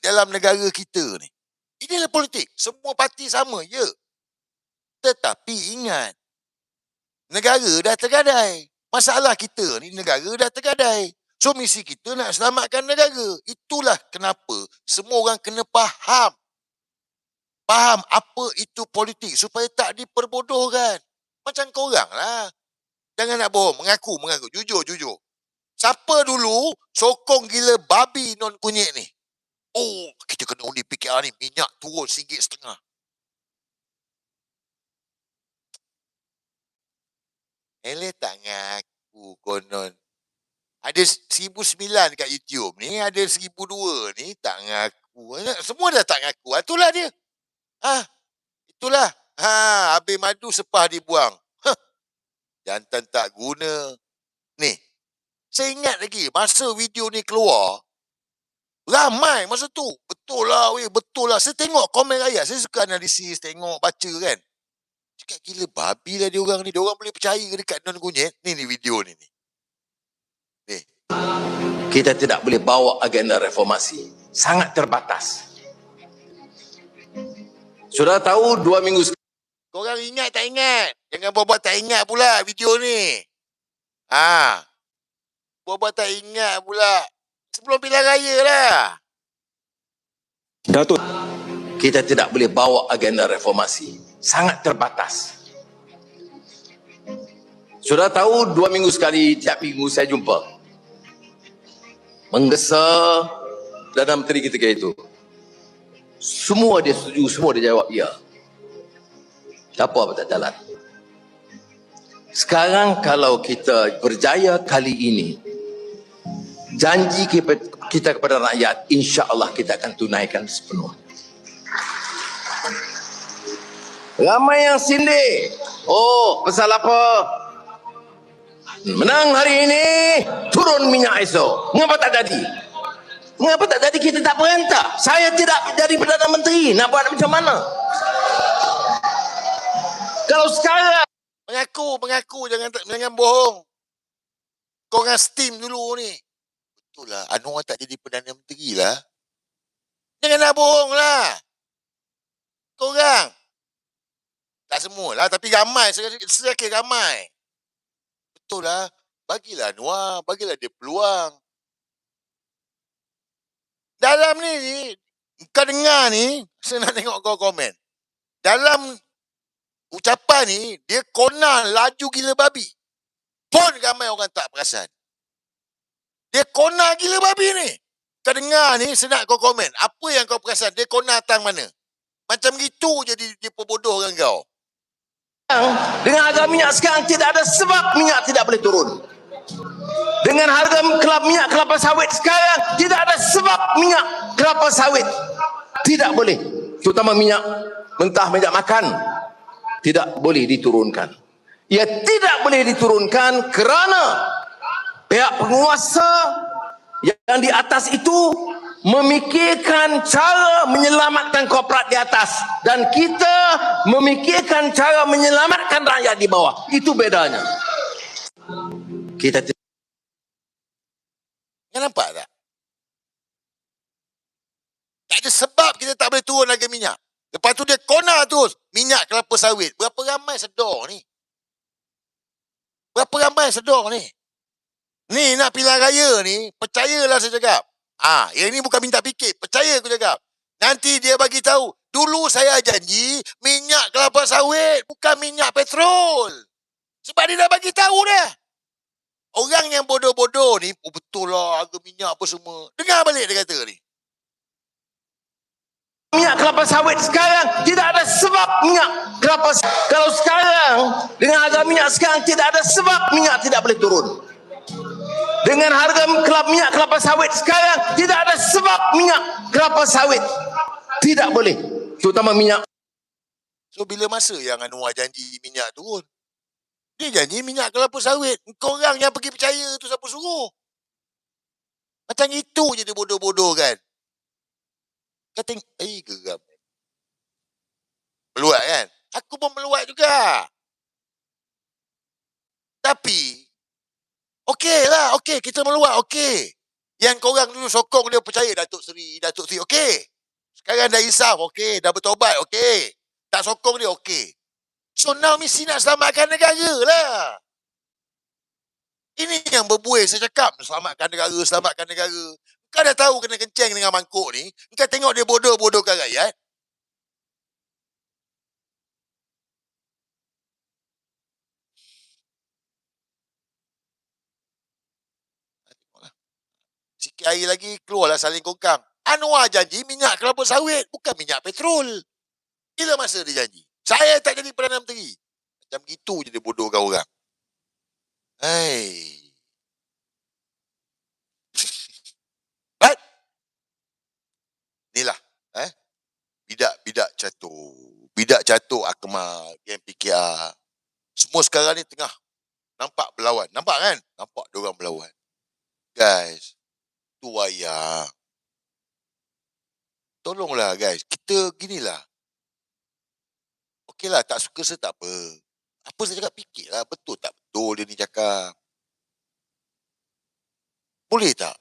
dalam negara kita ni. Inilah politik. Semua parti sama, ya. Tetapi ingat, negara dah tergadai. Masalah kita ni, negara dah tergadai. So, misi kita nak selamatkan negara. Itulah kenapa semua orang kena faham. Faham apa itu politik supaya tak diperbodohkan. Macam korang lah. Jangan nak bohong. Mengaku. Jujur. Siapa dulu sokong gila babi non kunyit ni? Oh, kita kena undi PKR ni. Minyak turun RM1.50. Tak ngaku konon. Ada 1,009 kat YouTube ni. Ada 1,002 ni. Tak ngaku. Semua dah tak ngaku. Itulah dia. Itulah. Habis madu sepah dibuang. Jantan tak guna. Ni. Saya ingat lagi. Masa video ni keluar. Ramai masa tu. Betul lah. Saya tengok komen rakyat. Saya suka analisis. Tengok, baca kan. Cakap gila babi lah diorang ni. Diorang boleh percaya dekat non kunyit. Ni video ni. Ni. Kita tidak boleh bawa agenda reformasi. Sangat terbatas. Sudah tahu 2 minggu sekali. Korang ingat tak ingat? Jangan buat-buat tak ingat pula video ni. Buat-buat tak ingat pula. Sebelum pilihan raya lah. Datuk, kita tidak boleh bawa agenda reformasi. Sangat terbatas. Sudah tahu 2 minggu sekali, tiap minggu saya jumpa. Menggesa Perdana Menteri ketika itu. Semua dia setuju, semua dia jawab ya. Apa tak jalan. Sekarang kalau kita berjaya kali ini, janji kita kepada rakyat, insya-Allah kita akan tunaikan sepenuhnya. Ramai yang sindir. Oh, pasal apa? Menang hari ini, turun minyak esok. Mengapa tak jadi? Mengapa tak jadi? Kita tak perintah. Saya tidak jadi Perdana Menteri. Nak buat macam mana? Kalau sekarang Mengaku. Jangan bohong. Korang steam dulu ni. Betul lah. Anwar tak jadi Perdana Menteri lah. Jangan nak bohong lah. Korang. Tak semua lah. Tapi ramai. Saya kira ramai. Betul lah. Bagilah Anwar. Bagilah dia peluang. Dalam ni, kau dengar ni, saya nak tengok kau komen. Dalam ucapan ni, dia kona laju gila babi. Pun ramai orang tak perasan. Dia kona gila babi ni. Kau dengar ni, saya nak kau komen. Apa yang kau perasan? Dia kona tang mana? Macam gitu je dia perbodohkan kau. Dengan harga minyak sekarang, tidak ada sebab minyak tidak boleh turun. Dengan harga minyak kelapa sawit sekarang, tidak ada sebab minyak kelapa sawit tidak boleh, terutama minyak mentah, minyak makan, tidak boleh diturunkan. Ia tidak boleh diturunkan kerana pihak penguasa yang di atas itu memikirkan cara menyelamatkan korporat di atas, dan kita memikirkan cara menyelamatkan rakyat di bawah. Itu bedanya. Kita nampak tak? Tak ada sebab kita tak boleh turun harga minyak. Lepas tu dia kona terus minyak kelapa sawit. Berapa ramai sedar ni? Ni nak pilihan raya ni, percayalah saya cakap. Yang ni bukan minta fikir, percaya aku cakap. Nanti dia bagi tahu, dulu saya janji minyak kelapa sawit, bukan minyak petrol. Sebab dia dah bagi tahu dah. Orang yang bodoh-bodoh ni, betul lah harga minyak apa semua. Dengar balik dia kata ni. Minyak kelapa sawit sekarang, tidak ada sebab minyak kelapa sawit. Kalau sekarang, dengan harga minyak sekarang, tidak ada sebab minyak tidak boleh turun. Dengan harga minyak kelapa sawit sekarang, tidak ada sebab minyak kelapa sawit tidak boleh, terutama minyak. So bila masa yang Anwar janji minyak turun? Dia janji minyak kelapa sawit. Korang yang pergi percaya tu siapa suruh? Macam itu je dia bodoh-bodoh kan. Kata, geram. Meluat kan? Aku pun meluat juga. Tapi, okey lah, kita meluat, okey. Yang korang dulu sokong dia percaya Datuk Seri, okey. Sekarang dah insaf, okey. Dah bertobat, okey. Tak sokong dia, okey. So now mesti nak selamatkan negara lah. Ini yang berbuih saya cakap. Selamatkan negara. Kau dah tahu kena kenceng dengan mangkuk ni. Kau tengok dia bodoh-bodohkan rakyat. Sikit hari lagi keluarlah saling kongkang. Anwar janji minyak kelapa sawit, bukan minyak petrol. Bila masa dia janji? Saya tak jadi Perdana Menteri. Macam gitu je dia bodohkan orang. Hai. Right? Inilah. Bidak-bidak catur Akmal, geng PKR. Semua sekarang ni tengah nampak berlawan. Nampak kan? Nampak diorang berlawan. Guys, tu wayang. Tolonglah guys, kita ginilah. Okeylah, tak suka saya tak apa. Apa saya cakap, fikirlah betul tak betul dia ni cakap. Boleh tak?